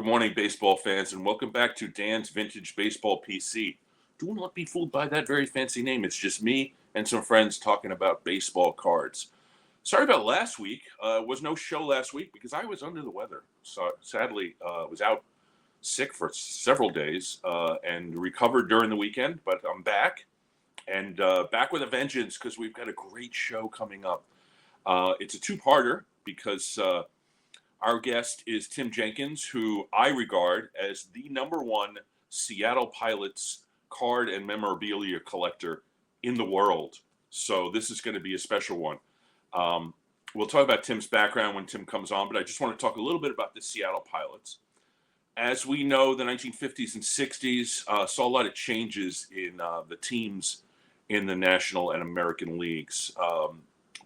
Good morning, baseball fans, and welcome back to Dan's Vintage Baseball PC. Do not be fooled by that very fancy name. It's just me and some friends talking about baseball cards. Sorry about last week. Was no show last week because I was under the weather. So sadly, was out sick for several days and recovered during the weekend. But I'm back and back with a vengeance because we've got a great show coming up. It's a two-parter because our guest is Tim Jenkins, who I regard as the number one Seattle Pilots card and memorabilia collector in the world. So this is going to be a special one. We'll talk about Tim's background when Tim comes on, but I just want to talk a little bit about the Seattle Pilots. As we know, the 1950s and 60s saw a lot of changes in the teams in the National and American leagues,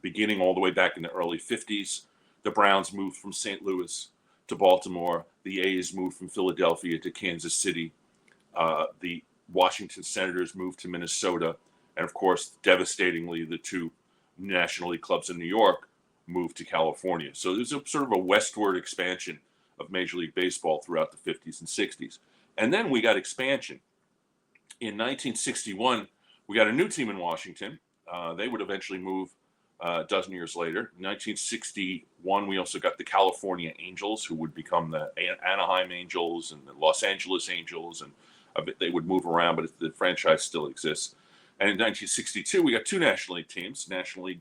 beginning all the way back in the early 50s. The Browns moved from St. Louis to Baltimore. The A's moved from Philadelphia to Kansas City. The Washington Senators moved to Minnesota. And of course, devastatingly, the two National League clubs in New York moved to California. So there's a sort of a westward expansion of Major League Baseball throughout the 50s and 60s. And then we got expansion. In 1961, we got a new team in Washington. They would eventually move a dozen years later. In 1961, we also got the California Angels, who would become the Anaheim Angels and the Los Angeles Angels, and they would move around, but the franchise still exists. And in 1962, we got two National League teams. National League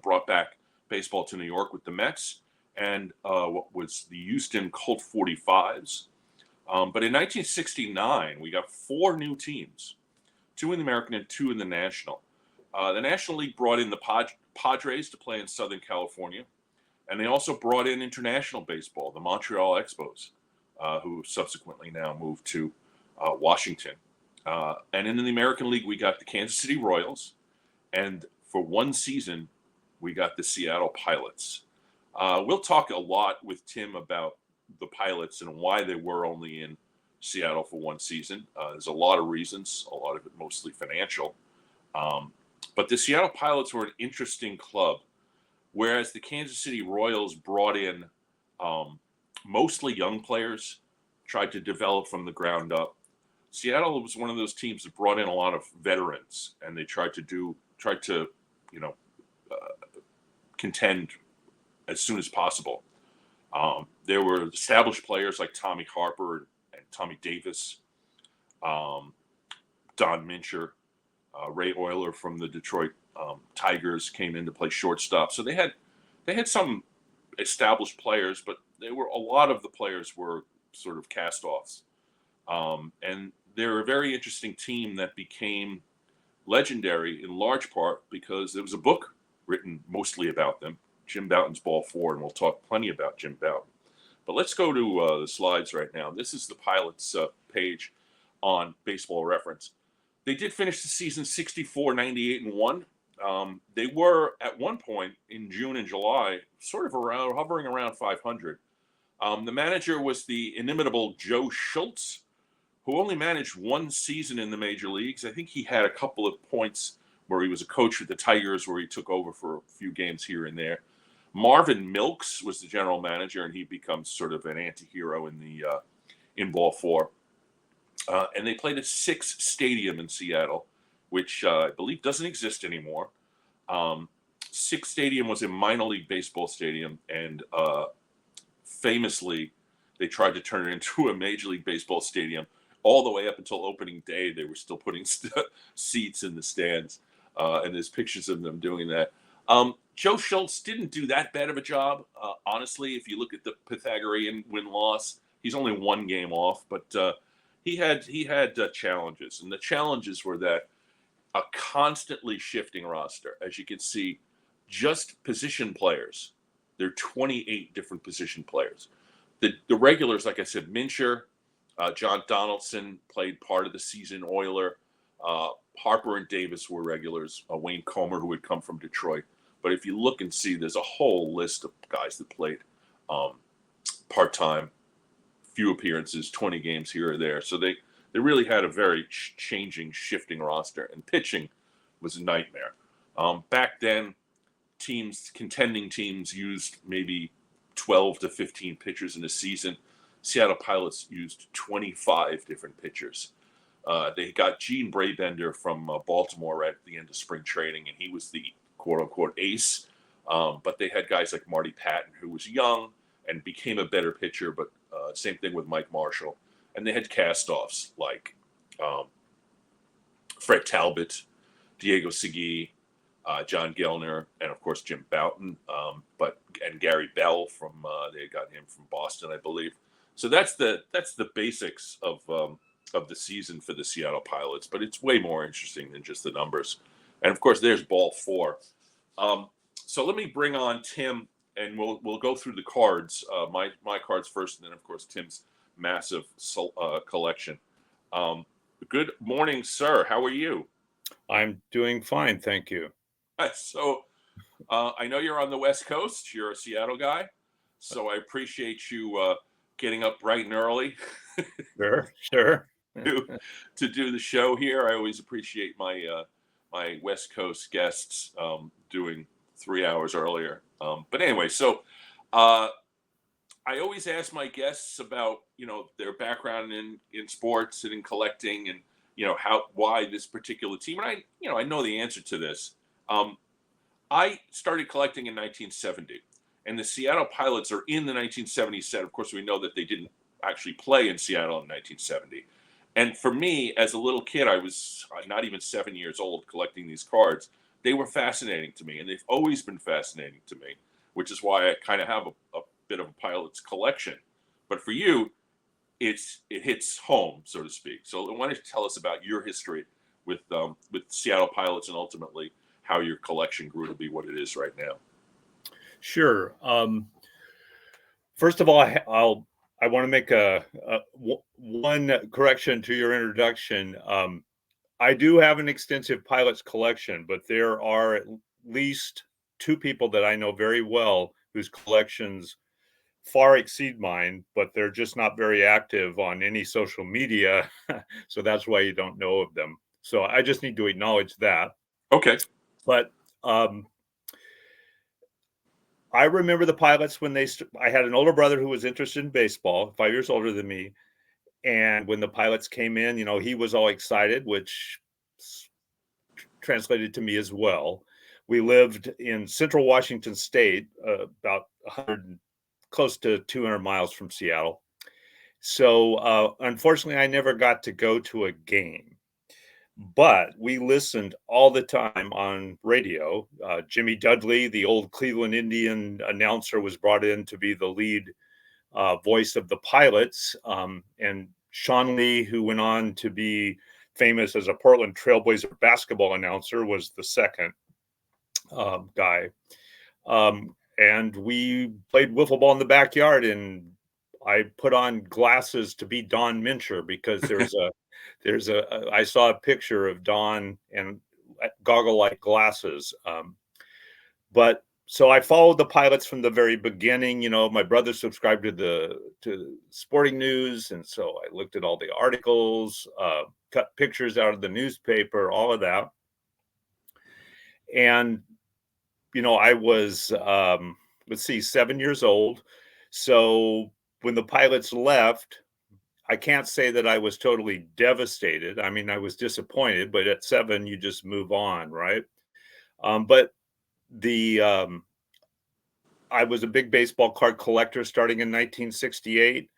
brought back baseball to New York with the Mets and what was the Houston Colt 45s. But in 1969, we got four new teams, two in the American and two in the National. The National League brought in the Padres to play in Southern California, and they also brought in international baseball, the Montreal Expos, who subsequently now moved to Washington. And in the American League, we got the Kansas City Royals, and for one season, we got the Seattle Pilots. We'll talk a lot with Tim about the Pilots and why they were only in Seattle for one season. There's a lot of reasons, a lot of it mostly financial. But the Seattle Pilots were an interesting club, whereas the Kansas City Royals brought in mostly young players, tried to develop from the ground up. Seattle was one of those teams that brought in a lot of veterans, and they tried to contend as soon as possible. There were established players like Tommy Harper and Tommy Davis, Don Mincher. Ray Euler from the Detroit Tigers came in to play shortstop. So they had some established players, but a lot of the players were sort of cast-offs. And they're a very interesting team that became legendary in large part because there was a book written mostly about them, Jim Bouton's Ball 4, and we'll talk plenty about Jim Bouton. But let's go to the slides right now. This is the Pilots page on Baseball Reference. They did finish the season 64, 98, and 1. They were, at one point in June and July, sort of hovering around 500. The manager was the inimitable Joe Schultz, who only managed one season in the major leagues. I think he had a couple of points where he was a coach with the Tigers, where he took over for a few games here and there. Marvin Milks was the general manager, and he becomes sort of an anti-hero in Ball 4. And they played at Six Stadium in Seattle, which I believe doesn't exist anymore. Six Stadium was a minor league baseball stadium, and famously, they tried to turn it into a major league baseball stadium. All the way up until opening day, they were still putting seats in the stands, and there's pictures of them doing that. Joe Schultz didn't do that bad of a job. Honestly, if you look at the Pythagorean win-loss, he's only one game off, but he had challenges, and the challenges were that a constantly shifting roster. As you can see, just position players. There are 28 different position players. The regulars, like I said, Mincher, John Donaldson played part of the season. Euler, Harper and Davis were regulars. Wayne Comer, who had come from Detroit. But if you look and see, there's a whole list of guys that played part-time, few appearances, 20 games here or there. So they really had a very changing, shifting roster, and pitching was a nightmare. Back then, contending teams used maybe 12 to 15 pitchers in a season. Seattle Pilots used 25 different pitchers. They got Gene Brabender from Baltimore at the end of spring training, and he was the quote-unquote ace. But they had guys like Marty Patton, who was young and became a better pitcher, but same thing with Mike Marshall. And they had cast-offs like Fred Talbot, Diego Segui, John Gellner, and of course Jim Bouton, and Gary Bell from they got him from Boston, I believe. So that's the basics of the season for the Seattle Pilots, but it's way more interesting than just the numbers. And of course, there's ball 4. So let me bring on Tim, and we'll go through the cards. My cards first, and then of course Tim's massive collection. Good morning, sir. How are you? I'm doing fine, thank you. So I know you're on the West Coast. You're a Seattle guy, so I appreciate you getting up bright and early. Sure. to do the show here. I always appreciate my my West Coast guests doing 3 hours earlier. But anyway, so I always ask my guests about their background in sports and in collecting, and why this particular team. And I know the answer to this. I started collecting in 1970, and the Seattle Pilots are in the 1970 set. Of course, we know that they didn't actually play in Seattle in 1970. And for me, as a little kid, I was not even 7 years old collecting these cards. They were fascinating to me, and they've always been fascinating to me, which is why I kind of have a bit of a Pilots collection. But for you, it hits home, so to speak. So why don't you tell us about your history with Seattle Pilots, and ultimately how your collection grew to be what it is right now? Sure. First of all, I want to make one correction to your introduction. I do have an extensive Pilots collection, but there are at least 2 people that I know very well whose collections far exceed mine, but they're just not very active on any social media. So that's why you don't know of them. So I just need to acknowledge that. Okay. But I remember the Pilots when I had an older brother who was interested in baseball, 5 years older than me. And when the Pilots came in, he was all excited, which translated to me as well. We lived in central Washington State, about 100, close to 200 miles from Seattle. So unfortunately, I never got to go to a game. But we listened all the time on radio. Jimmy Dudley, the old Cleveland Indian announcer, was brought in to be the lead voice of the Pilots. And Sean Lee, who went on to be famous as a Portland Trailblazer basketball announcer, was the second guy. And we played wiffle ball in the backyard, and I put on glasses to be Don Mincher because I saw a picture of Don and goggle-like glasses. But so I followed the Pilots from the very beginning. My brother subscribed to Sporting News, and so I looked at all the articles, cut pictures out of the newspaper, all of that. And I was 7 years old. So when the Pilots left, I can't say that I was totally devastated. I mean, I was disappointed, but at 7, you just move on, right? But I was a big baseball card collector starting in 1968.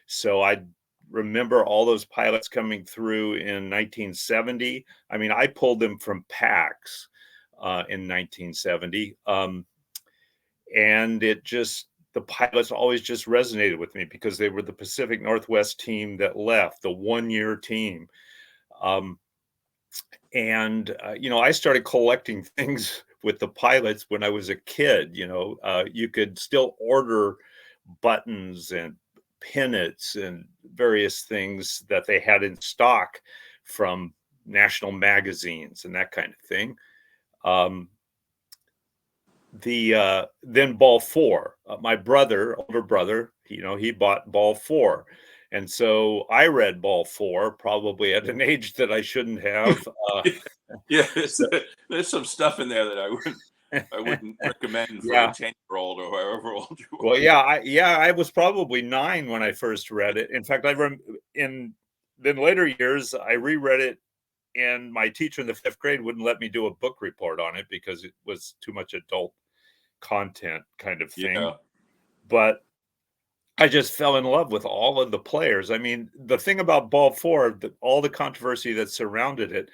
So I remember all those Pilots coming through in 1970. I mean, I pulled them from packs in 1970. And the Pilots always just resonated with me because they were the Pacific Northwest team that left, the one-year team. I started collecting things with the Pilots when I was a kid. You could still order buttons and pennants and various things that they had in stock from national magazines and that kind of thing. Then ball 4, my older brother, he bought ball 4. And so I read ball 4 probably at an age that I shouldn't have. Yeah, there's some stuff in there that I wouldn't recommend for a Yeah. 10-year-old or however old you Well, are. I was probably 9 when I first read it. In fact, in then later years, I reread it, and my teacher in the 5th grade wouldn't let me do a book report on it because it was too much adult content kind of thing. Yeah. But I just fell in love with all of the players. I mean, the thing about Ball 4, all the controversy that surrounded it,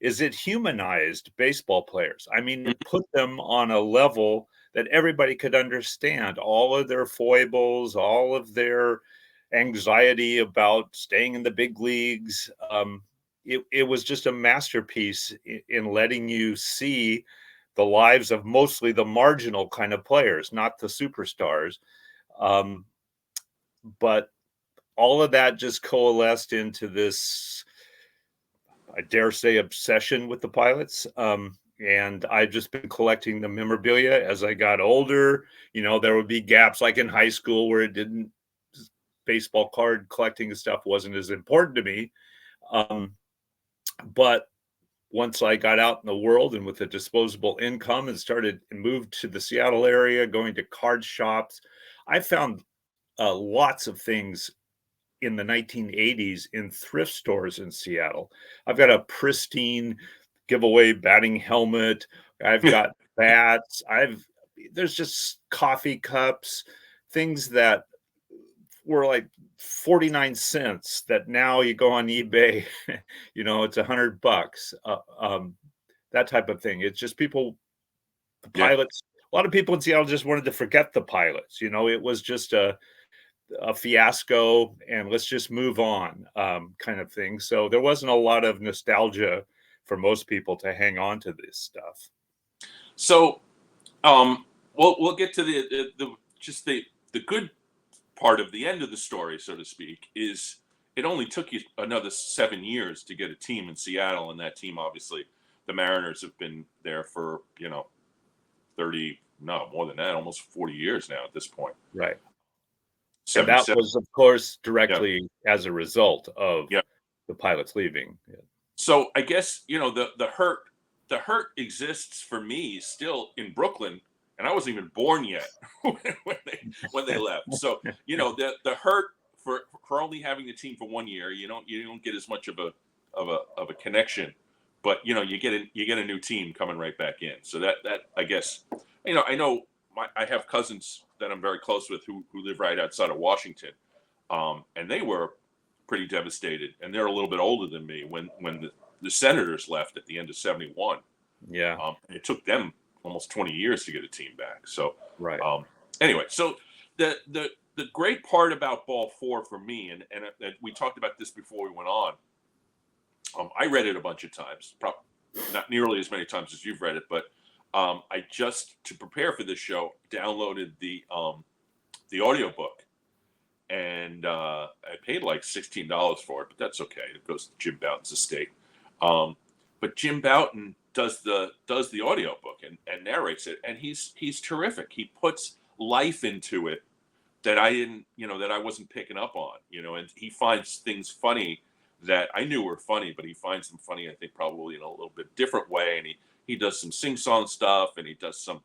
is it humanized baseball players. I mean, it put them on a level that everybody could understand all of their foibles, all of their anxiety about staying in the big leagues. It was just a masterpiece in letting you see the lives of mostly the marginal kind of players, not the superstars. Um, but all of that just coalesced into this, I dare say, obsession with the Pilots. And I've just been collecting the memorabilia as I got older. There would be gaps like in high school where baseball card collecting and stuff wasn't as important to me. But once I got out in the world and with a disposable income and moved to the Seattle area, going to card shops, I found lots of things in the 1980s in thrift stores in Seattle. I've got a pristine giveaway batting helmet. I've got bats. There's just coffee cups, things that were like 49 cents that now you go on eBay, it's $100. That type of thing. It's just the Yeah. Pilots, a lot of people in Seattle just wanted to forget the Pilots. It was just a fiasco and let's just move on, kind of thing. So there wasn't a lot of nostalgia for most people to hang on to this stuff. So, we'll get to the good part of the end of the story, so to speak. Is it only took you another 7 years to get a team in Seattle, and that team, obviously, the Mariners have been there for 30, no more than that, almost 40 years now at this point. Right. And that 77. was, of course, Yeah. directly as a result of Yeah. the Pilots leaving. Yeah. So I guess the hurt exists for me still in Brooklyn, and I wasn't even born yet when they left. So the hurt for only having the team for 1 year, you don't get as much of a connection, but you get a new team coming right back in. So that I guess I know I have cousins that I'm very close with who live right outside of Washington, and they were pretty devastated, and they're a little bit older than me when the Senators left at the end of '71. Yeah. And it took them almost 20 years to get a team back. So Right. anyway, so the great part about Ball 4 for me, and we talked about this before we went on. I read it a bunch of times, probably not nearly as many times as you've read it, but I just, to prepare for this show, downloaded the audiobook. And I paid like $16 for it, but that's okay. It goes to Jim Bouton's estate. But Jim Bouton does the audiobook and narrates it, and he's terrific. He puts life into it that I didn't, that I wasn't picking up on, and he finds things funny that I knew were funny, but he finds them funny, I think, probably in a little bit different way. And he does some sing-song stuff, and he does some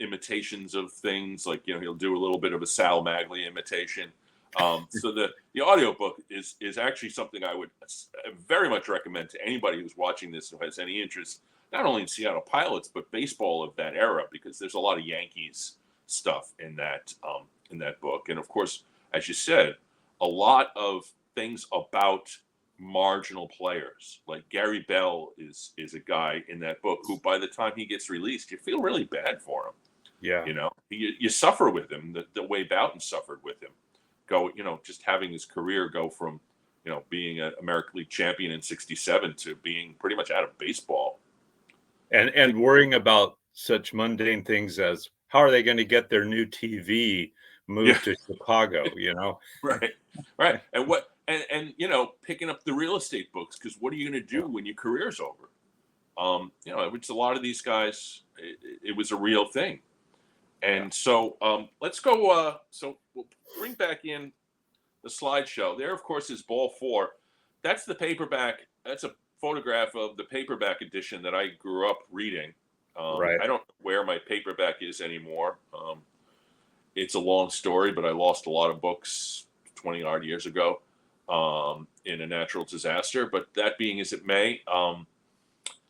imitations of things, like he'll do a little bit of a Sal Magli imitation. So the audiobook is actually something I would very much recommend to anybody who's watching this who has any interest not only in Seattle Pilots but baseball of that era, because there's a lot of Yankees stuff in that book, and of course, as you said, a lot of things about marginal players. Like Gary Bell is a guy in that book who, by the time he gets released, you feel really bad for him. Yeah. You suffer with him the way Bouton suffered with him. Just having his career go from being an American League champion in '67 to being pretty much out of baseball, And worrying about such mundane things as how are they going to get their new TV moved to Chicago, right. And picking up the real estate books, because what are you going to do when your career's over? It's a lot of these guys. It was a real thing, and so let's go. So we'll bring back in the slideshow. There, of course, is Ball 4. That's the paperback. That's a photograph of the paperback edition that I grew up reading. Right. I don't know where my paperback is anymore. It's a long story, but I lost a lot of books 20 odd years ago in a natural disaster. But that being as it may,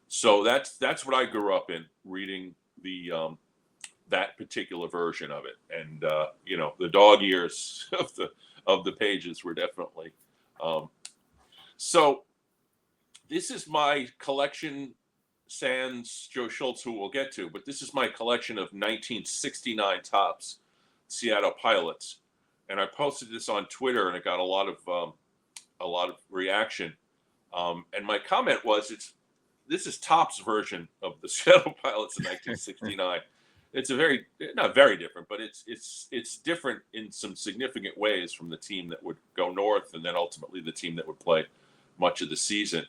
so that's what I grew up in, reading the that particular version of it, and the dog ears of the pages were definitely. Um, so this is my collection, sans Joe Schultz, who we'll get to, but this is my collection of 1969 Topps Seattle Pilots, and I posted this on Twitter, and it got a lot of reaction. And my comment was, this is Topps' version of the Seattle Pilots in 1969. It's a very not very different, but it's different in some significant ways from the team that would go north, and then ultimately the team that would play much of the season.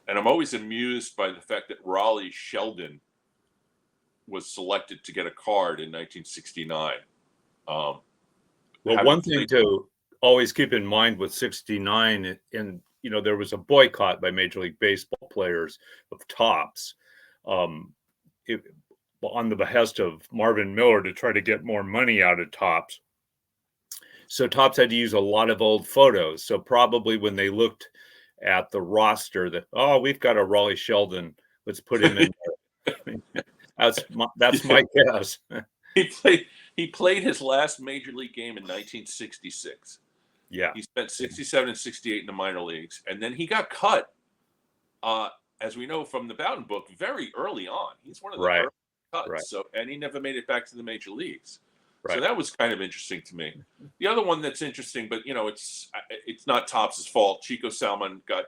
And I'm always amused by the fact that Raleigh Sheldon was selected to get a card in 1969. Well, Having one thing played, to always keep in mind with 69, and there was a boycott by Major League Baseball players of Topps, um, it, on the behest of Marvin Miller to try to get more money out of Topps. So Topps had to use a lot of old photos. So probably when they looked at the roster, that we've got a Raleigh Sheldon, let's put him in there. That's my guess. he played he played his last major league game in 1966. Yeah. He spent 67 and 68 in the minor leagues, and then he got cut, as we know from the Bowden book, very early on. He's one of the Right. early cuts. Right. So, and he never made it back to the major leagues. So Right. that was kind of interesting to me. The other one that's interesting, but it's not Topps' fault. Chico Salmon got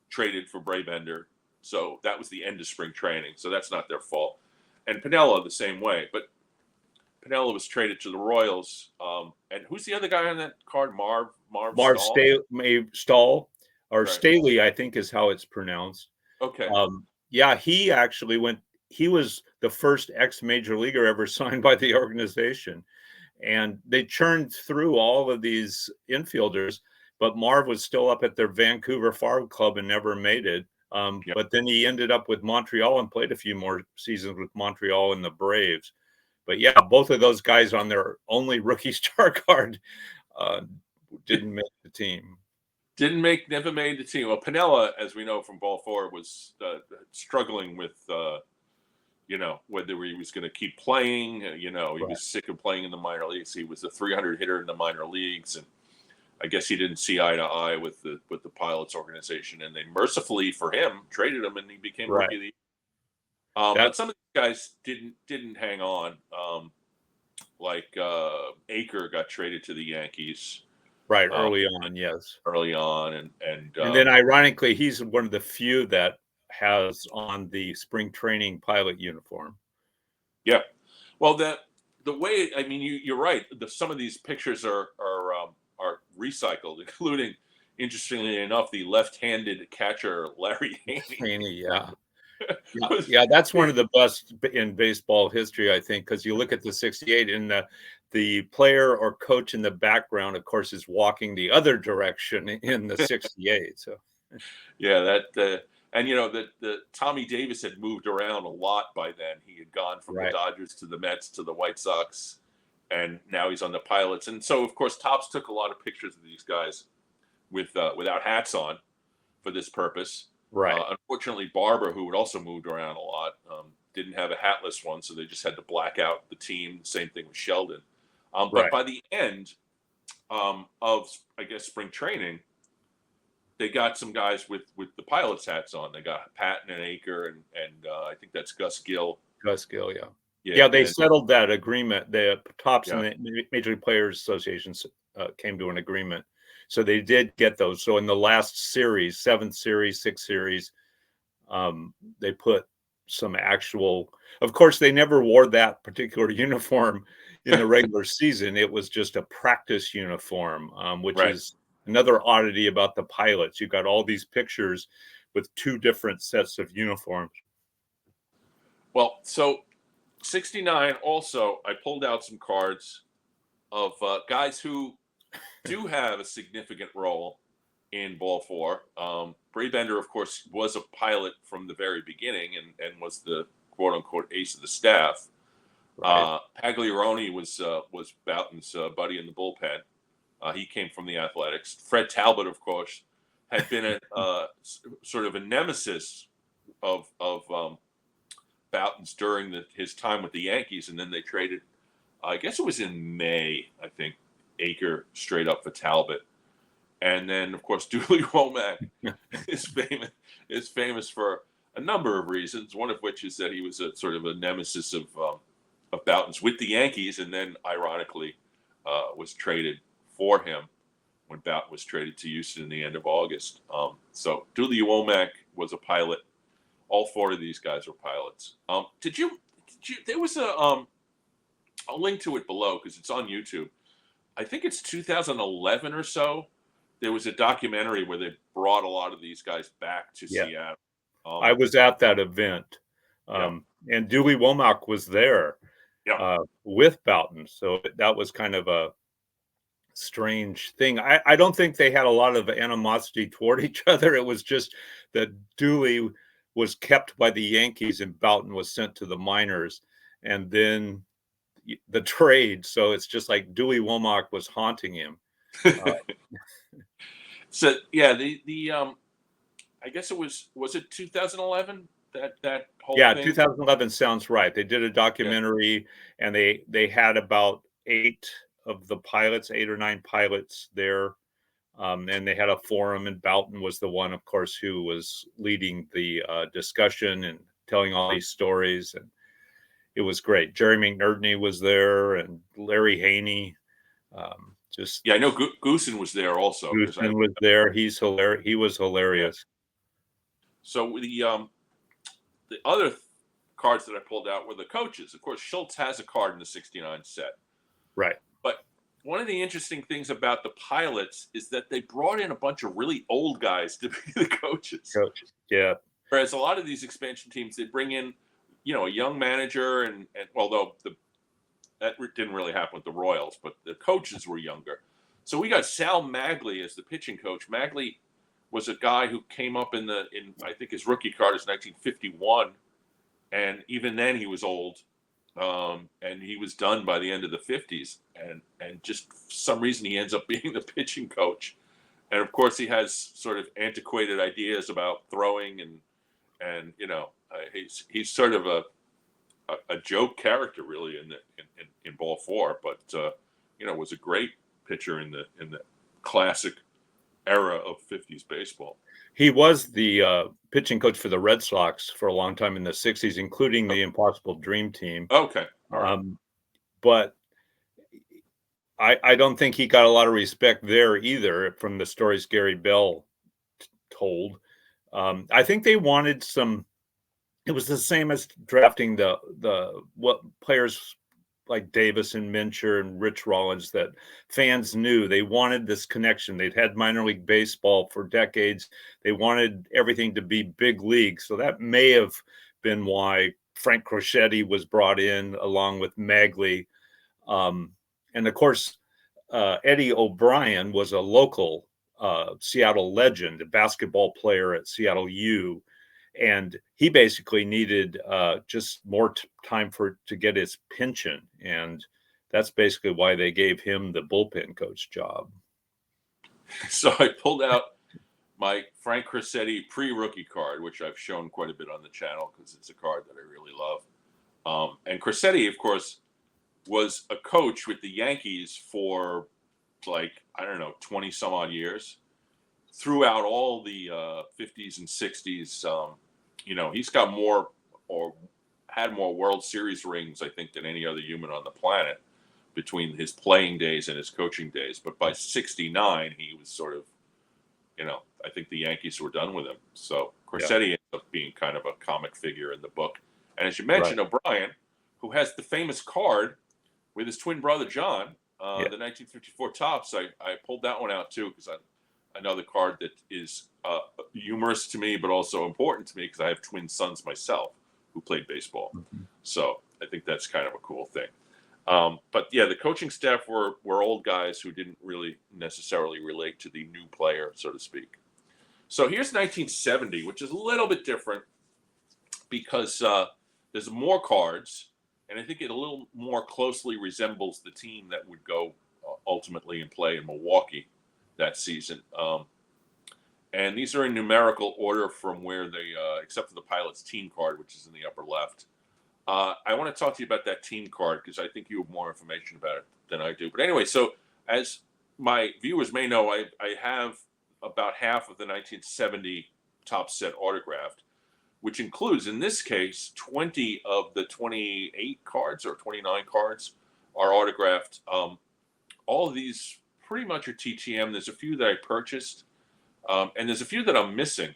traded for Brabender, so that was the end of spring training. So that's not their fault. And Piniella the same way, but Piniella was traded to the Royals. And who's the other guy on that card? Marv Marv Stahl. Stahl, or Right. Staley, I think is how it's pronounced. Okay. Yeah, he actually he was the first ex-major leaguer ever signed by the organization. And they churned through all of these infielders, but Marv was still up at their Vancouver Farm Club and never made it. Yep. But then he ended up with Montreal and played a few more seasons with Montreal and the Braves. But yeah, both of those guys on their only rookie star card didn't make the team. Never made the team. Well, Piniella, as we know from Ball 4, was struggling with, whether he was going to keep playing. He was sick of playing in the minor leagues. He was a 300 hitter in the minor leagues, and I guess he didn't see eye to eye with the Pilots organization. And they mercifully for him traded him, and he became rookie of the year. But some of these guys didn't hang on. Like Aker got traded to the Yankees. Right, early on, yes. Early on, and then ironically, he's one of the few that has on the spring training pilot uniform. Yeah, well, the way, I mean, you're right. Some of these pictures are recycled, including, interestingly enough, the left-handed catcher Larry Haney. Yeah. Yeah, that's one of the best in baseball history, I think, because you look at the 68 and the player or coach in the background, of course, is walking the other direction in the 68. So, yeah, that and the Tommy Davis had moved around a lot by then. He had gone from the Dodgers to the Mets to the White Sox, and now he's on the Pilots. And so, of course, Topps took a lot of pictures of these guys without hats on for this purpose. Right. Unfortunately, Barber, who had also moved around a lot, didn't have a hatless one, so they just had to black out the team. Same thing with Sheldon. But by the end of, I guess, spring training, they got some guys with the Pilots hats on. They got Patton and Aker, and I think that's Gus Gill. Gus Gill, yeah. Yeah, they settled that agreement. The Topps and the Major League Players Association came to an agreement. So they did get those. So in the last series, 7th series, 6th series, they put some actual, of course, they never wore that particular uniform in the regular season. It was just a practice uniform, which is another oddity about the Pilots. You've got all these pictures with 2 different sets of uniforms. Well, so 69 also, I pulled out some cards of guys who do have a significant role in Ball 4. Brabender, of course, was a pilot from the very beginning and was the quote unquote ace of the staff. Right. Pagliarone was Bouton's buddy in the bullpen. He came from the Athletics. Fred Talbot, of course, had been sort of a nemesis of Bouton's during his time with the Yankees, and then they traded. I guess it was in May, I think, Acre straight up for Talbot, and then of course Dooley Womack is famous for a number of reasons. One of which is that he was a sort of a nemesis of Bouton's with the Yankees, and then ironically was traded for him when Bouton was traded to Houston in the end of August. So Dooley Womack was a pilot. All four of these guys were pilots. Did you? There was a link to it below because it's on YouTube. I think it's 2011 or so. There was a documentary where they brought a lot of these guys back to Seattle. I was at that event, and Dooley Womack was there with Bouton. So that was kind of a strange thing. I don't think they had a lot of animosity toward each other. It was just that Dooley was kept by the Yankees and Bouton was sent to the minors, and then the trade. So it's just like Dooley Womack was haunting him. So yeah, the I guess it was it 2011 that whole thing? 2011 sounds right. They did a documentary, and they had about 8 or 9 pilots there, and they had a forum, and Bouton was the one, of course, who was leading the discussion and telling all these stories, and it was great. Jerry McNerdney was there, and Larry Haney. I know Goosen was there also. Goosen was there. He's hilarious. He was hilarious. So the other cards that I pulled out were the coaches. Of course, Schultz has a card in the 69 set. Right. But one of the interesting things about the pilots is that they brought in a bunch of really old guys to be the coaches. Yeah. Whereas a lot of these expansion teams, they bring in, a young manager, and although that didn't really happen with the Royals, but the coaches were younger. So we got Sal Magley as the pitching coach. Magley was a guy who came up in I think his rookie card is 1951, and even then he was old, and he was done by the end of the 50s, and just for some reason he ends up being the pitching coach, and of course he has sort of antiquated ideas about throwing, and he's sort of a joke character really in ball 4, but was a great pitcher in the classic era of 50s baseball. He was the pitching coach for the Red Sox for a long time in the 60s, including the Impossible Dream Team. Okay. All right. But I don't think he got a lot of respect there either from the stories Gary Bell told. I think they wanted it was the same as drafting what players like Davis and Mincher and Rich Rollins that fans knew. They wanted this connection. They'd had minor league baseball for decades. They wanted everything to be big league. So that may have been why Frank Crocetti was brought in along with Magley. And of course, Eddie O'Brien was a local Seattle legend, a basketball player at Seattle U. And he basically needed just more time to get his pension. And that's basically why they gave him the bullpen coach job. So I pulled out my Frank Crocetti pre-rookie card, which I've shown quite a bit on the channel because it's a card that I really love. And Crocetti, of course, was a coach with the Yankees for 20 some odd years throughout all the 50s and 60s. He's got more or had more World Series rings, I think, than any other human on the planet between his playing days and his coaching days. But by 69, he was sort of, I think the Yankees were done with him. So Crocetti ended up being kind of a comic figure in the book. And as you mentioned, O'Brien, who has the famous card with his twin brother, John, the 1954 Topps, I pulled that one out too because another card that is humorous to me, but also important to me because I have twin sons myself who played baseball. Mm-hmm. So I think that's kind of a cool thing. But yeah, the coaching staff were old guys who didn't really necessarily relate to the new player, so to speak. So here's 1970, which is a little bit different because the there's more cards, and I think it a little more closely resembles the team that would go ultimately and play in Milwaukee that season. And these are in numerical order from where they, except for the Pilots team card, which is in the upper left. I want to talk to you about that team card because I think you have more information about it than I do. But anyway, so as my viewers may know, I have about half of the 1970 top set autographed, which includes, in this case, 20 of the 28 cards or 29 cards are autographed. All of these pretty much are TTM. There's a few that I purchased, and there's a few that I'm missing,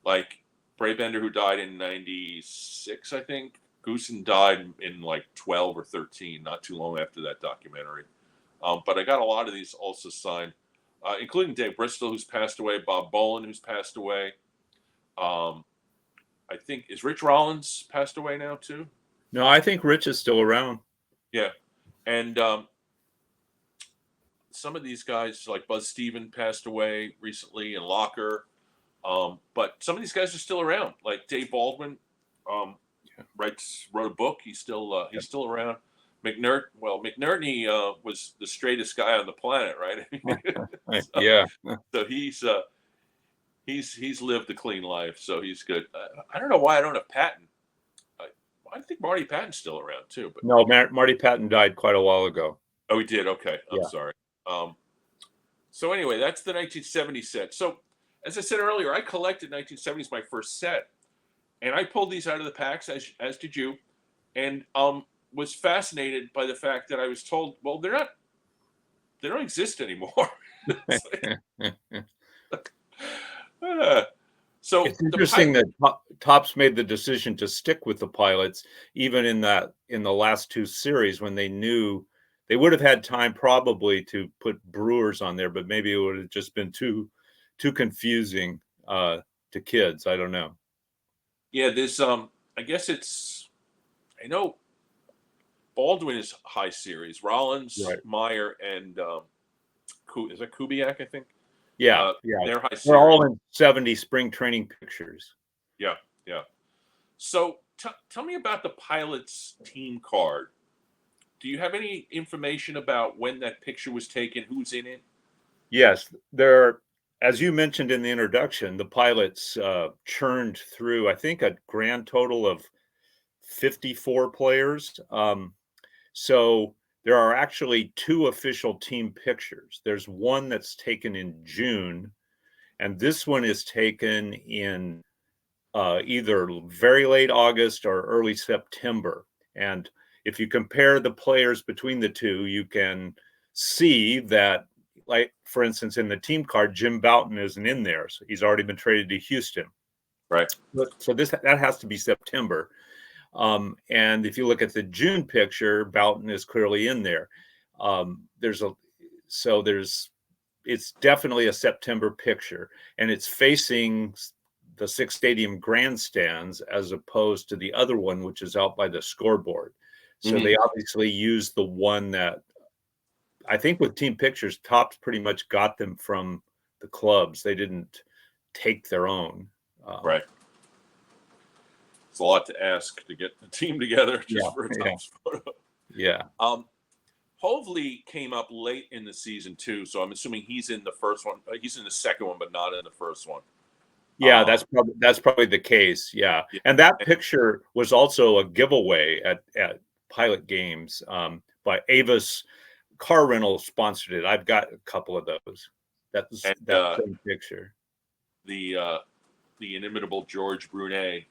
like Brabender, who died in 96, I think. Goosen died in like 12 or 13, not too long after that documentary. But I got a lot of these also signed, including Dave Bristol, who's passed away, Bob Bolin, who's passed away. I think, is Rich Rollins passed away now too? No, I think Rich is still around. Yeah. And some of these guys, like Buzz Steven, passed away recently, and Locker. But some of these guys are still around, like Dave Baldwin. Wrote a book. He's still around. McNerney was the straightest guy on the planet, right? So he's lived a clean life, so he's good. I don't know why I don't have Patton. I think Marty Patton's still around too. But no, Marty Patton died quite a while ago. Oh, he did. Okay, I'm sorry. So anyway, that's the 1970 set. So as I said earlier, I collected 1970s, my first set. And I pulled these out of the packs, as did you, and was fascinated by the fact that I was told, well, they don't exist anymore. So it's interesting that Topps made the decision to stick with the Pilots, even in the last two series, when they knew they would have had time probably to put Brewers on there, but maybe it would have just been too confusing to kids. I don't know. Yeah, there's I guess I know Baldwin is high series, Rollins, right. Meyer, and is that Kubiak, I think? Yeah. They're high series. They're all in 70 spring training pictures. Yeah. So tell me about the Pilots team card. Do you have any information about when that picture was taken? Who's in it? Yes, there. As you mentioned in the introduction, the Pilots churned through, I think, a grand total of 54 players. So there are actually two official team pictures. There's one that's taken in June, and this one is taken in either very late August or early September. And if you compare the players between the two, you can see that, like, for instance, in the team card, Jim Bouton isn't in there. So he's already been traded to Houston. Right. So that has to be September. And if you look at the June picture, Bouton is clearly in there. It's definitely a September picture, and it's facing the Six Stadium grandstands as opposed to the other one, which is out by the scoreboard. So they obviously used the one that, I think with team pictures, Topps pretty much got them from the clubs. They didn't take their own. Right. It's a lot to ask to get the team together just for a Topps photo. Yeah. Hovley came up late in the season too, so I'm assuming he's in the first one. He's in the second one, but not in the first one. Yeah, that's probably the case. Yeah. And that picture was also a giveaway at Pilot games. By Avis Car Rental sponsored it. I've got a couple of those. That same picture. The inimitable George Brunet.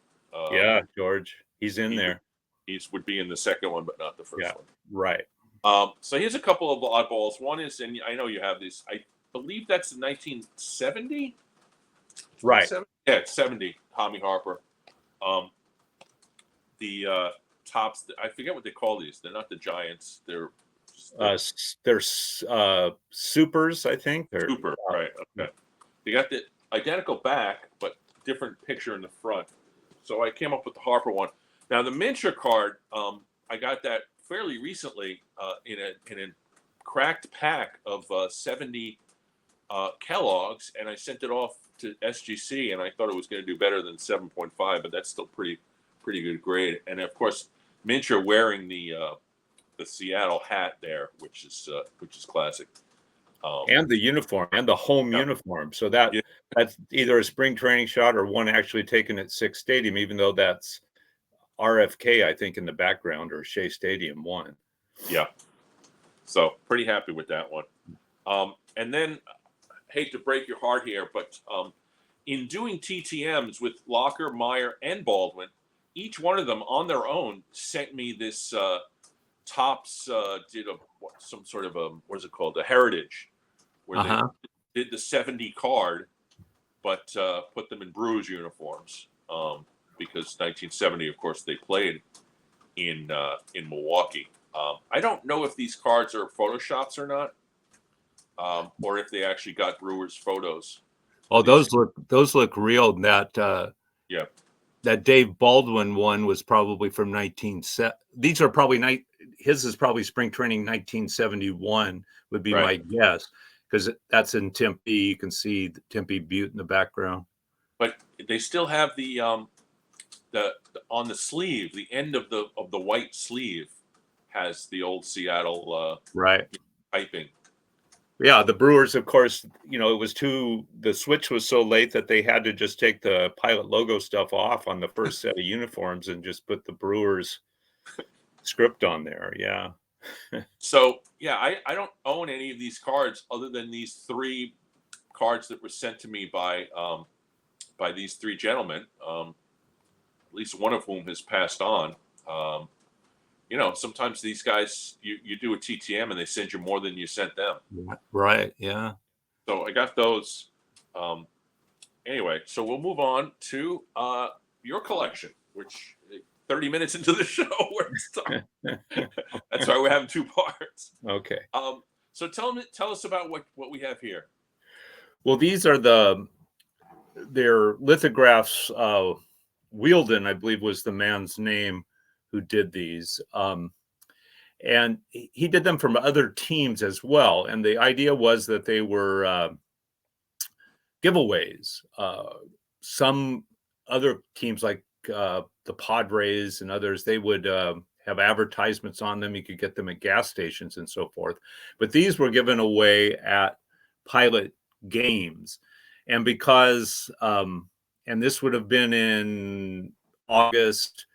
George. He's in there. He would be in the second one, but not the first one. Right. So here's a couple of oddballs. One is, and I know you have these, I believe that's 1970. Right. Yeah, it's 70. Tommy Harper. The Topps, I forget what they call these. They're not the Giants. They're supers, I think. Super, right. Okay. They got the identical back, but different picture in the front. So I came up with the Harper one. Now the miniature card, I got that fairly recently in a cracked pack of 70 Kellogg's, and I sent it off to SGC, and I thought it was going to do better than 7.5, but that's still pretty pretty good grade. And of course, Mincher wearing the Seattle hat there, which is classic. And the uniform and the home uniform. So that's either a spring training shot or one actually taken at Sick Stadium, even though that's RFK, I think, in the background, or Shea Stadium 1. Yeah. So pretty happy with that one. And then, hate to break your heart here, but in doing TTMs with Locker, Meyer, and Baldwin, each one of them on their own sent me this Topps did some sort of what is it called? A heritage, where they did the 70 card, but put them in Brewers uniforms because 1970, of course, they played in Milwaukee. I don't know if these cards are photoshops or not, or if they actually got Brewers photos. Oh, those look real. That Dave Baldwin one was probably from 1970. These are probably his is probably spring training 1971 would be my guess, because that's in Tempe. You can see the Tempe Butte in the background. But they still have the on the sleeve, the end of the white sleeve has the old Seattle piping. Yeah, the Brewers, of course, the switch was so late that they had to just take the Pilot logo stuff off on the first set of uniforms and just put the Brewers script on there. Yeah. So, yeah, I don't own any of these cards other than these 3 cards that were sent to me by these 3 gentlemen, at least one of whom has passed on. Sometimes these guys, you do a TTM and they send you more than you sent them. Right. Yeah. So I got those. Anyway, so we'll move on to your collection, which 30 minutes into the show, that's why we're having 2 parts. Okay. So tell us about what we have here. Well, these are their lithographs. Wheeldon, I believe, was the man's name who did these. And he did them from other teams as well. And the idea was that they were giveaways. Some other teams like the Padres and others, they would have advertisements on them. You could get them at gas stations and so forth. But these were given away at Pilot games. And because, and this would have been in August,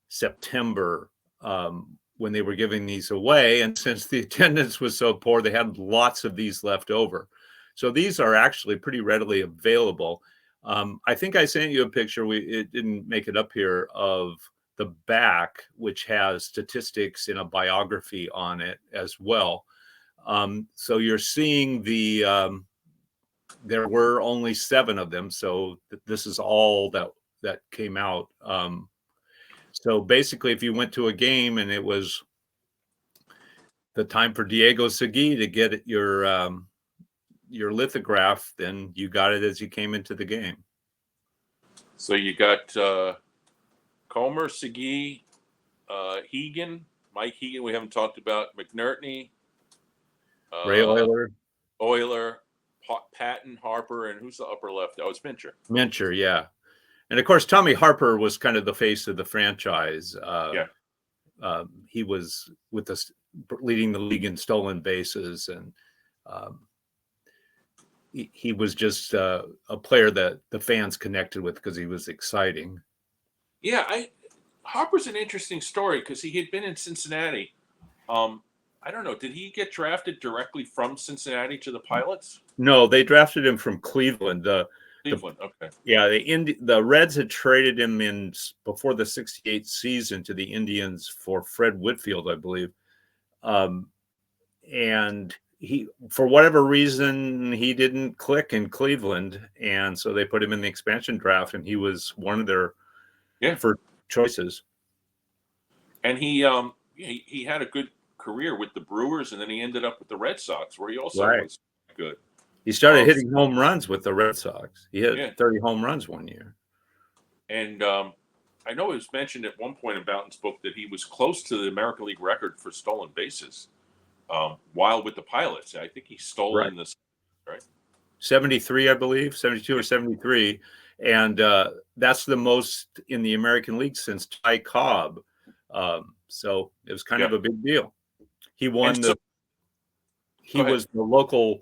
September, when they were giving these away. And since the attendance was so poor, they had lots of these left over. So these are actually pretty readily available. I think I sent you a picture. It didn't make it up here, of the back, which has statistics in a biography on it as well. So you're seeing there were only 7 of them. So this is all that came out. So basically, if you went to a game and it was the time for Diego Segui to get your lithograph, then you got it as you came into the game. So you got Comer, Segui, Hegan, Mike Hegan. We haven't talked about McNertney, Ray Euler, Patton, Harper, and who's the upper left? Oh, it's Mincher. Mincher, yeah. And of course, Tommy Harper was kind of the face of the franchise. He was with us leading the league in stolen bases, and he was just a player that the fans connected with because he was exciting. Yeah, Harper's an interesting story because he had been in Cincinnati. I don't know. Did he get drafted directly from Cincinnati to the Pilots? No, they drafted him from Cleveland. Cleveland, okay. Yeah, the Reds had traded him in before the '68 season to the Indians for Fred Whitfield, I believe. And he, for whatever reason, he didn't click in Cleveland, and so they put him in the expansion draft, and he was one of their first choices. And he had a good career with the Brewers, and then he ended up with the Red Sox, where he also was good. He started hitting home runs with the Red Sox. He hit 30 home runs one year. And I know it was mentioned at one point in Bouton's book that he was close to the American League record for stolen bases while with the Pilots. I think he stole in this, right? 73, I believe, 72 or 73. and that's the most in the American League since Ty Cobb. So it was kind of a big deal. He won and so, he was the local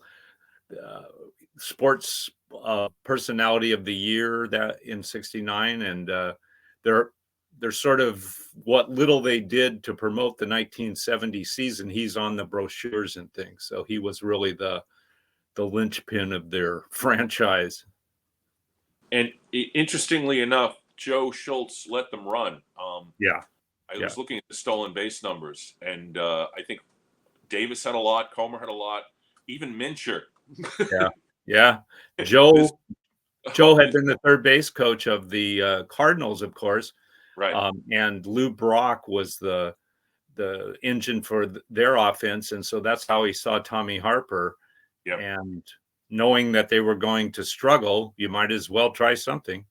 sports personality of the year that in '69, and they're sort of what little they did to promote the 1970 season. He's on the brochures and things, so he was really the linchpin of their franchise. And interestingly enough, Joe Schultz let them run. I was looking at the stolen base numbers, and I think Davis had a lot, Comer had a lot, even Mincher. Yeah. Joe had been the third base coach of the Cardinals, of course. Right. And Lou Brock was the engine for their offense, and so that's how he saw Tommy Harper. Yep. And knowing that they were going to struggle, you might as well try something.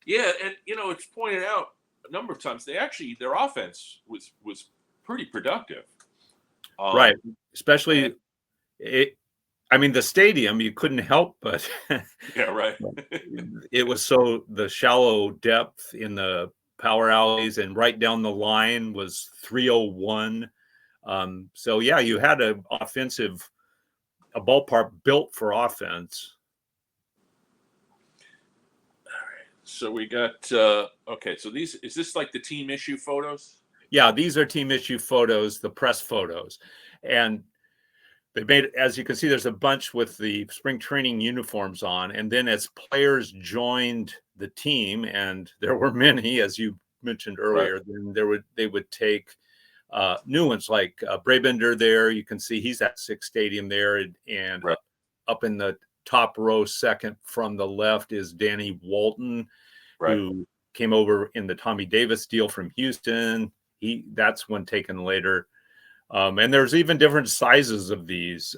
Yeah, and it's pointed out a number of times their offense was pretty productive. Right, especially the stadium, you couldn't help but yeah, right. it was so the shallow depth in the power alleys, and right down the line was 301. So yeah, you had a ballpark built for offense. All right. So we got okay. So is this like the team issue photos? Yeah, these are team issue photos, the press photos, and they made, as you can see, there's a bunch with the spring training uniforms on, and then as players joined the team, and there were many, as you mentioned earlier, right. Then they would take new ones like Brabender. There, you can see he's at Sick Stadium there, and right. Up in the top row, second from the left, is Danny Walton, who came over in the Tommy Davis deal from Houston. That's one taken later. And there's even different sizes of these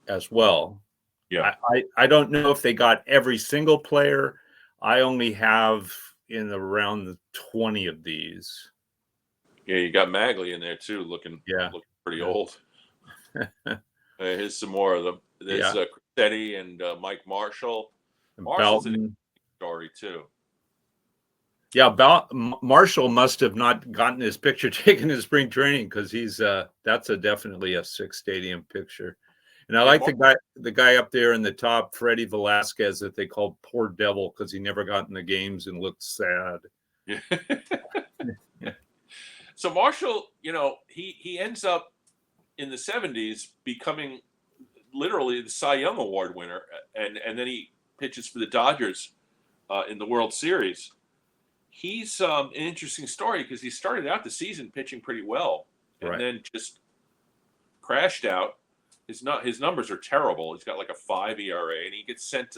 as well. Yeah. I don't know if they got every single player. I only have in around 20 of these. Yeah, you got Magley in there too, looking pretty old. Here's some more of them. There's Crissetti and Mike Marshall. Marshall's an story too. Yeah, Marshall must have not gotten his picture taken in spring training, because he's that's definitely a Sick Stadium picture. And I like the guy up there in the top, Freddie Velasquez, that they called Poor Devil because he never got in the games and looked sad. Yeah. So Marshall, he ends up in the 70s becoming literally the Cy Young Award winner, and then he pitches for the Dodgers in the World Series. He's an interesting story because he started out the season pitching pretty well, and then just crashed out. His numbers are terrible. He's got like a 5 ERA, and he gets sent.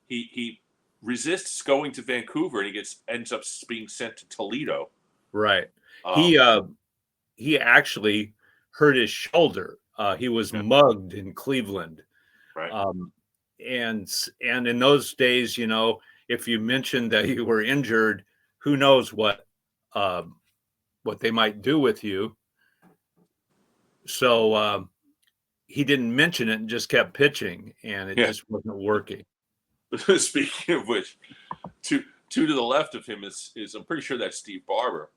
He resists going to Vancouver, and ends up being sent to Toledo. Right. He actually hurt his shoulder. He was mugged in Cleveland. Right. And in those days, if you mentioned that you were injured, who knows what they might do with you. So he didn't mention it and just kept pitching, and it just wasn't working. Speaking of which, two to the left of him is I'm pretty sure that's Steve Barber.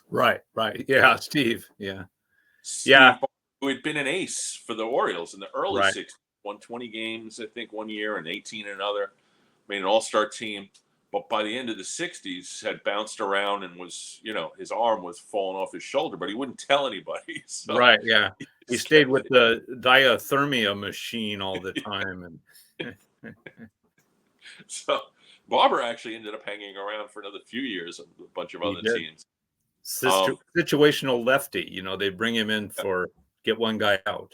Right. Yeah, Steve. Yeah. Barber, who had been an ace for the Orioles in the early 60s, won 20 games, I think, one year, and 18 another. Made an all-star team. But by the end of the 60s, had bounced around and was, his arm was falling off his shoulder, but he wouldn't tell anybody. So right, yeah. He stayed with the diathermia machine all the time. And so Barber actually ended up hanging around for another few years of a bunch of other teams. Situational lefty, they bring him in for get one guy out.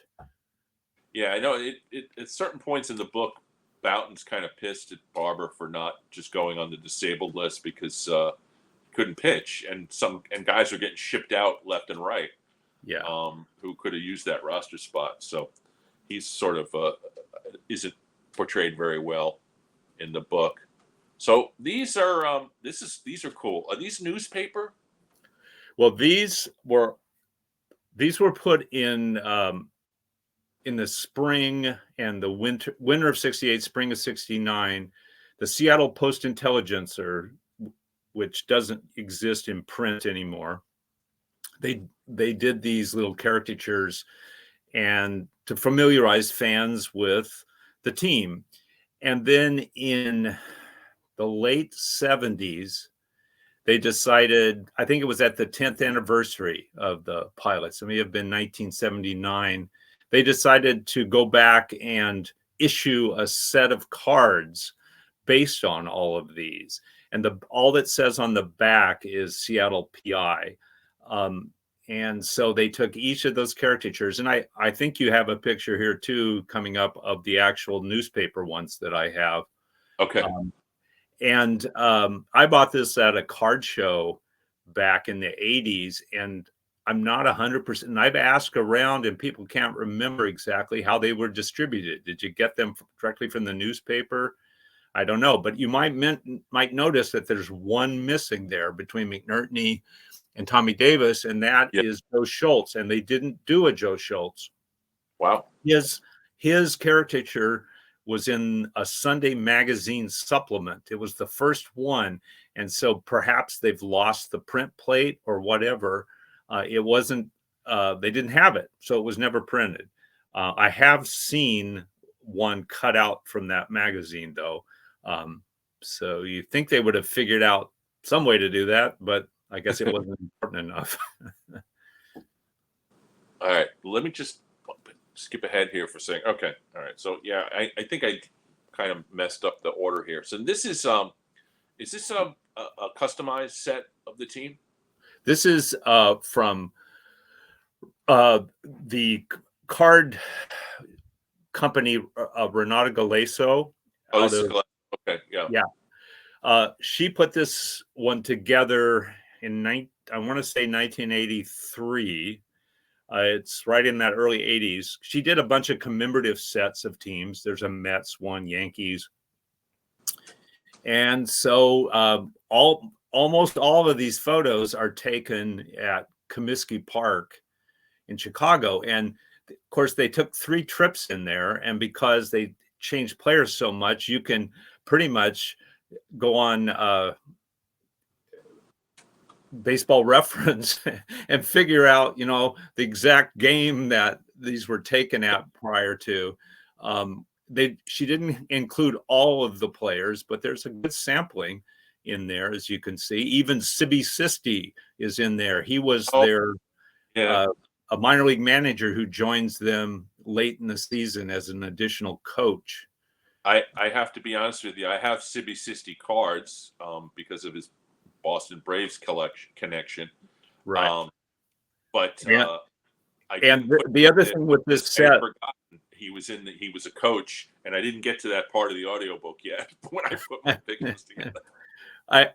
Yeah, I know. At certain points in the book, Bouton's kind of pissed at Barber for not just going on the disabled list because he couldn't pitch, and guys are getting shipped out left and right. Yeah, who could have used that roster spot. So he's sort of isn't portrayed very well in the book. So these are these are cool. Are these newspaper? Well, these were put in in the spring and the winter of 68, spring of 69, the Seattle Post-Intelligencer, which doesn't exist in print anymore, they did these little caricatures and to familiarize fans with the team. And then in the late 70s, they decided, I think it was at the 10th anniversary of the pilots, it may have been 1979, they decided to go back and issue a set of cards based on all of these. And all that says on the back is Seattle PI. And so they took each of those caricatures, and I think you have a picture here too coming up of the actual newspaper ones that I have. Okay. And I bought this at a card show back in the 80s, and I'm not 100%. And I've asked around, and people can't remember exactly how they were distributed. Did you get them directly from the newspaper? I don't know, but you might notice that there's one missing there between McNerney and Tommy Davis, and that is Joe Schultz. And they didn't do a Joe Schultz. Wow. His caricature was in a Sunday magazine supplement. It was the first one. And so perhaps they've lost the print plate or whatever. It wasn't, they didn't have it. So it was never printed. I have seen one cut out from that magazine though. So you think they would have figured out some way to do that, but I guess it wasn't important enough. All right. Let me just skip ahead here for a second. Okay. All right. So yeah, I think I kind of messed up the order here. So this is this a customized set of the team? This is from the card company Renata Galeso. Oh, this is okay. Yeah. Yeah. She put this one together in I want to say 1983. It's right in that early 80s. She did a bunch of commemorative sets of teams. There's a Mets one, Yankees. And so almost all of these photos are taken at Comiskey Park in Chicago. And of course, they took 3 trips in there. And because they changed players so much, you can pretty much go on Baseball Reference and figure out, the exact game that these were taken at prior to. She didn't include all of the players, but there's a good sampling in there, as you can see. Even Sibby Sisti is in there. He was a minor league manager who joins them late in the season as an additional coach. I have to be honest with you. I have Sibby Sisti cards because of his Boston Braves connection. Right. But the other thing with this set, he was a coach, and I didn't get to that part of the audiobook yet when I put my pictures together. I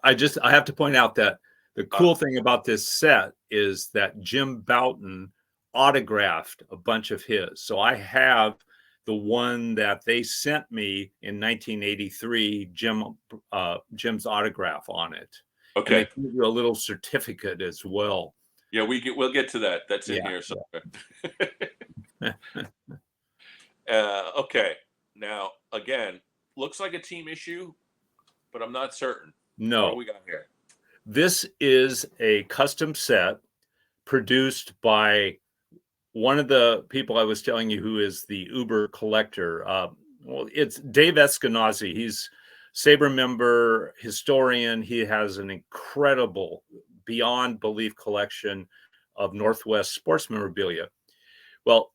have to point out that the cool thing about this set is that Jim Bouton autographed a bunch of his. So I have the one that they sent me in 1983, Jim's autograph on it. Okay. And they give you a little certificate as well. Yeah, we'll get to that. That's in here somewhere. Okay. Now, again, looks like a team issue, but I'm not certain. No. What do we got here? This is a custom set produced by one of the people I was telling you who is the Uber collector. Well, it's Dave Eskenazi. He's SABR member, historian. He has an incredible, beyond belief collection of Northwest sports memorabilia. Well,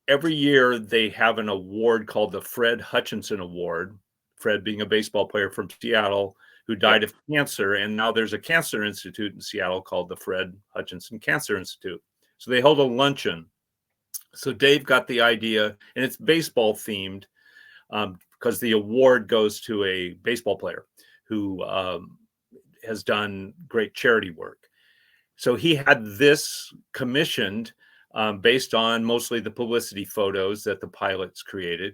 every year they have an award called the Fred Hutchinson Award, Fred being a baseball player from Seattle who died of cancer. And now there's a cancer institute in Seattle called the Fred Hutchinson Cancer Institute. So they hold a luncheon. So Dave got the idea, and it's baseball themed because the award goes to a baseball player who has done great charity work. So he had this commissioned based on mostly the publicity photos that the pilots created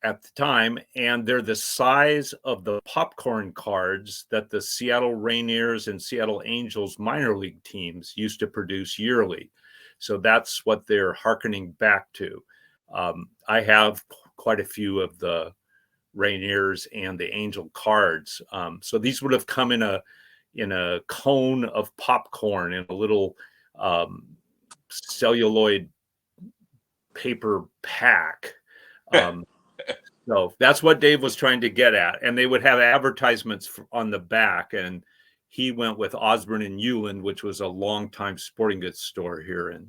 at the time. And they're the size of the popcorn cards that the Seattle Rainiers and Seattle Angels minor league teams used to produce yearly. So that's what they're hearkening back to. I have quite a few of the Rainiers and the Angel cards. So these would have come in a cone of popcorn in a little celluloid paper pack. So that's what Dave was trying to get at. And they would have advertisements on the back. And he went with Osborne and Euland, which was a longtime sporting goods store here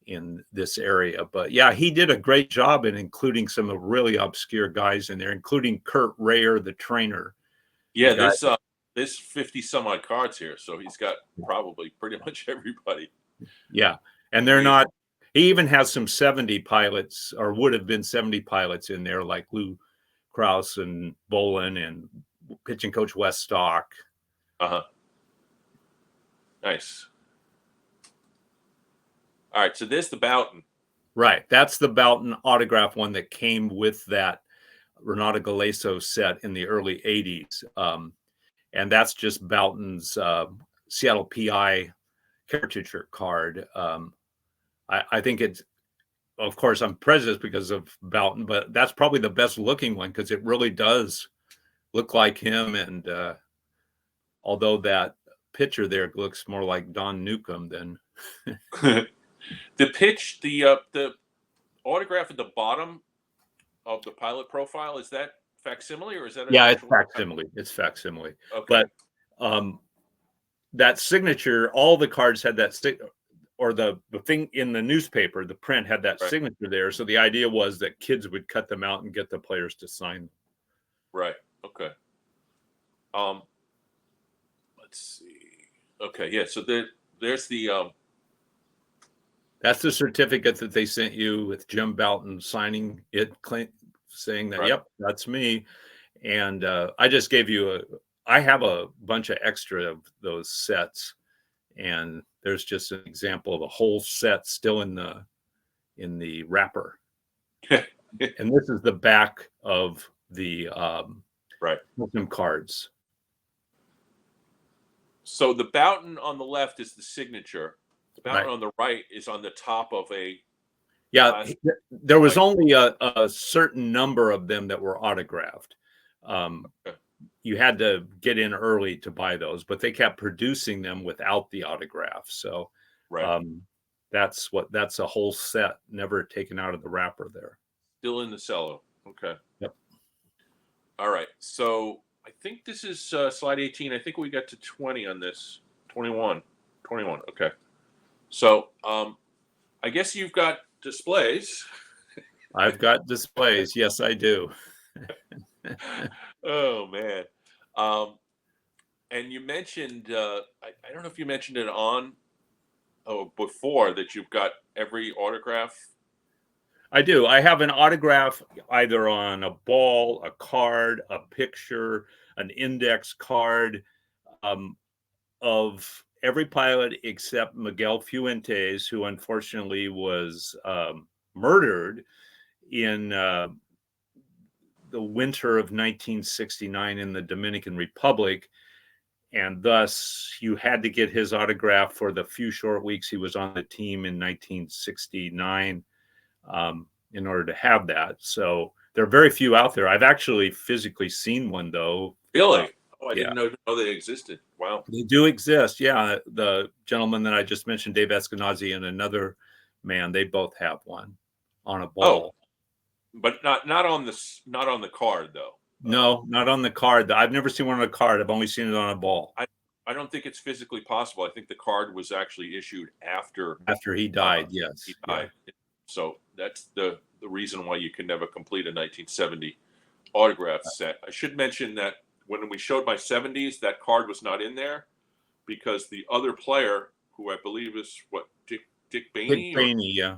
in this area. But yeah, he did a great job in including some of really obscure guys in there, including Kurt Rayer, the trainer. Yeah, there's 50 some odd cards here, so he's got probably pretty much everybody. Yeah, and they're not. He even has some 70 pilots, or would have been 70 pilots in there, like Lou Krause and Bolin and pitching coach Wes Stock. Nice. All right, so there's the Boughton. Right, that's the Boughton autograph one that came with that Renato Galesso set in the early 80s. And that's just Boughton's Seattle PI caricature card. I think it's, of course, I'm prejudiced because of Boughton, but that's probably the best looking one because it really does look like him. And although that picture there looks more like Don Newcomb than the autograph at the bottom of the pilot profile, is that facsimile or is that it's facsimile? It's facsimile. Okay. But that signature, all the cards had that or the thing in the newspaper, the print had that signature there. So the idea was that kids would cut them out and get the players to sign them. Right. Okay. Let's see. Okay. Yeah. So there's the that's the certificate that they sent you with Jim Boughton signing it, saying that, yep, that's me. And I just gave you I have a bunch of extra of those sets, and there's just an example of a whole set still in the wrapper. And this is the back of the cards. So the Boughton on the left is the signature. The Boughton on the right is on the top of a. Yeah, there was only a certain number of them that were autographed. You had to get in early to buy those, but they kept producing them without the autograph. So that's a whole set, never taken out of the wrapper there. Still in the cello. Okay. Yep. All right. So I think this is slide 18. I think we got to 20 on this. 21. Okay. So I guess you've got displays. I've got displays. Yes, I do. Oh, man. And you mentioned, I don't know if you mentioned it before that you've got every autograph. I do. I have an autograph either on a ball, a card, a picture, an index card of every pilot except Miguel Fuentes, who unfortunately was murdered in the winter of 1969 in the Dominican Republic. And thus you had to get his autograph for the few short weeks he was on the team in 1969 in order to have that. So there are very few out there. I've actually physically seen one, though. Really? I didn't know they existed. Wow. They do exist. Yeah. The gentleman that I just mentioned, Dave Eskenazi, and another man, they both have one on a ball. But not on the card, though. No, not on the card. I've never seen one on a card. I've only seen it on a ball. I don't think it's physically possible. I think the card was actually issued after he died. Yes, he died. Yeah. So that's the reason why you can never complete a 1970 autograph set. I should mention that when we showed my 70s, that card was not in there because the other player, who I believe is Dick Bainey. Dick Bainey, yeah.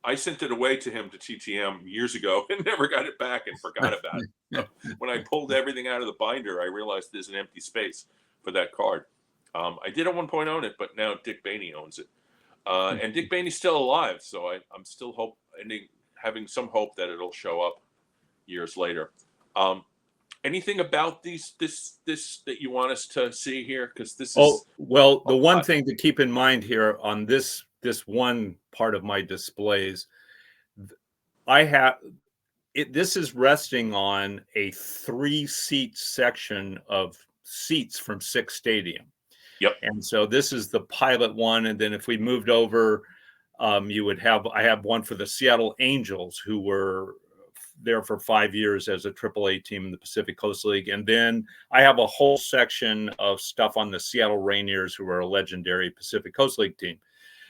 I sent it away to him to TTM years ago and never got it back and forgot about it. So when I pulled everything out of the binder, I realized there's an empty space for that card. I did at one point own it, but now Dick Bainey owns it. And Dick Bainey's still alive, so I'm still having some hope that it'll show up years later. Anything about this that you want us to see here? Because this Oh, is well, a the one lot. thing to keep in mind here on this one part of my displays, I have it. This is resting on a 3-seat section of seats from Six Stadium. Yep. And so this is the pilot one. And then if we moved over, you would have, I have one for the Seattle Angels, who were there for 5 years as a AAA team in the Pacific Coast League. And then I have a whole section of stuff on the Seattle Rainiers, who are a legendary Pacific Coast League team.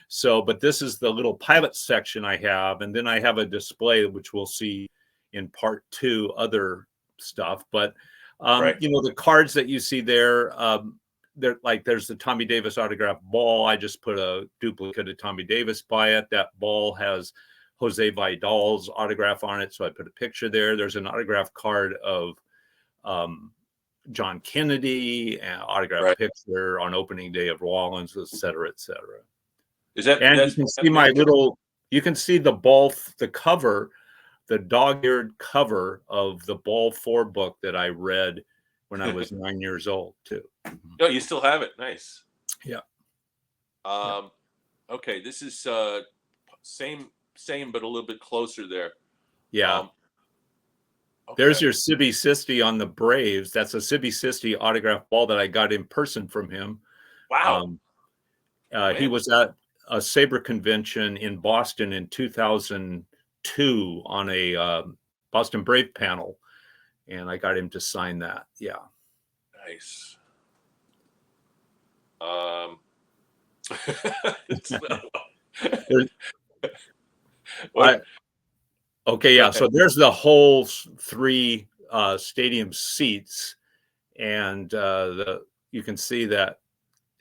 So, but this is the little pilot section I have. And then I have a display, which we'll see in part 2, other stuff. But, Right. the cards that you see there, there's the Tommy Davis autographed ball. I just put a duplicate of Tommy Davis by it. That ball has Jose Vidal's autograph on it, so I put a picture there. There's an autograph card of John Kennedy, and autograph Right. picture on opening day of Rollins, et cetera, et cetera. Is that And you that's can that see my picture? little, you can see the ball, the cover, the dog-eared cover of the Ball 4 book that I read when I was 9 years old, too. No, you still have it. Nice. Yeah. Okay, this is same, but a little bit closer there. Yeah. Okay. There's your Sibby Sisti on the Braves. That's a Sibby Sisti autograph ball that I got in person from him. Wow. He was at a SABR convention in Boston in 2002 on a Boston Brave panel, and I got him to sign that. Yeah. Nice. Okay, yeah. So there's the whole 3 stadium seats, and you can see that,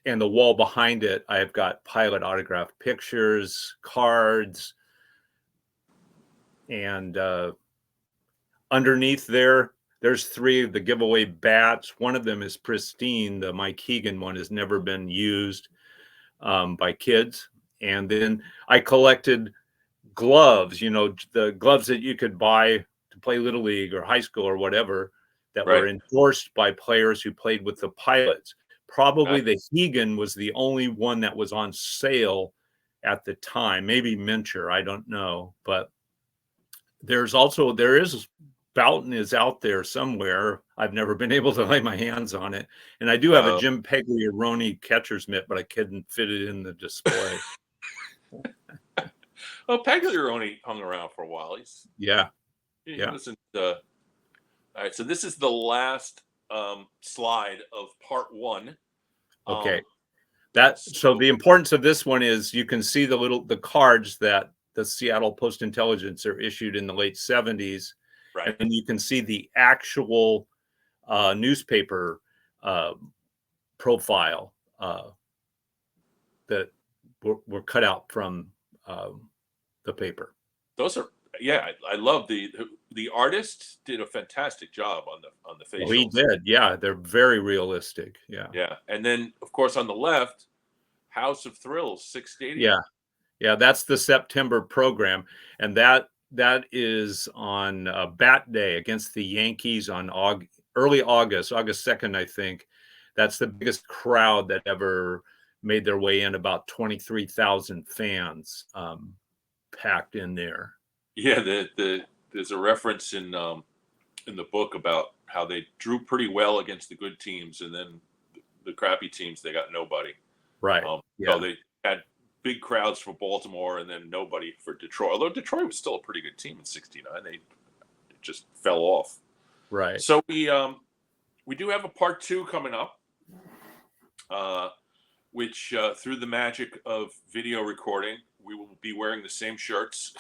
and the wall behind it, I've got pilot autographed pictures, cards, and underneath there's 3 of the giveaway bats. One of them is pristine. The Mike Hegan one has never been used by kids. And then I collected gloves, the gloves that you could buy to play Little League or high school or whatever, that were endorsed by players who played with the Pilots. Probably the Hegan was the only one that was on sale at the time. Maybe Mincher, I don't know. But there is Boughton is out there somewhere. I've never been able to lay my hands on it. And I do have a Jim Pagliarone catcher's mitt, but I couldn't fit it in the display. Well, Pagliarone hung around for a while. He wasn't. All right, so this is the last slide of part 1. Okay. So the importance of this one is you can see the cards that the Seattle Post-Intelligencer are issued in the late 70s. Right. And you can see the actual newspaper profile that were cut out from the paper. Those are, I love the artist did a fantastic job on the facials. Well, he did, yeah. They're very realistic, yeah. Yeah, and then of course on the left, House of Thrills, Six Stadium. Yeah, that's the September program, and that is on Bat Day against the Yankees on early August 2nd, I think. That's the biggest crowd that ever made their way in, about 23,000 fans packed in there. Yeah, there's a reference in the book about how they drew pretty well against the good teams, and then the crappy teams, they got nobody. Right. So they had big crowds for Baltimore and then nobody for Detroit. Although Detroit was still a pretty good team in '69, they just fell off. Right. So we do have a part 2 coming up, which through the magic of video recording, we will be wearing the same shirts.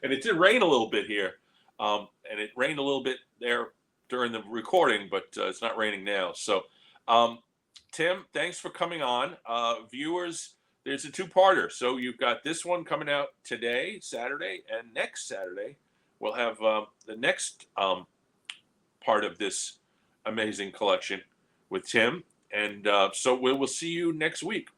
And it did rain a little bit here, and it rained a little bit there during the recording, but it's not raining now. So Tim, thanks for coming on. Viewers, there's a 2-parter. So you've got this one coming out today, Saturday, and next Saturday we'll have the next part of this amazing collection with Tim. And so we'll see you next week.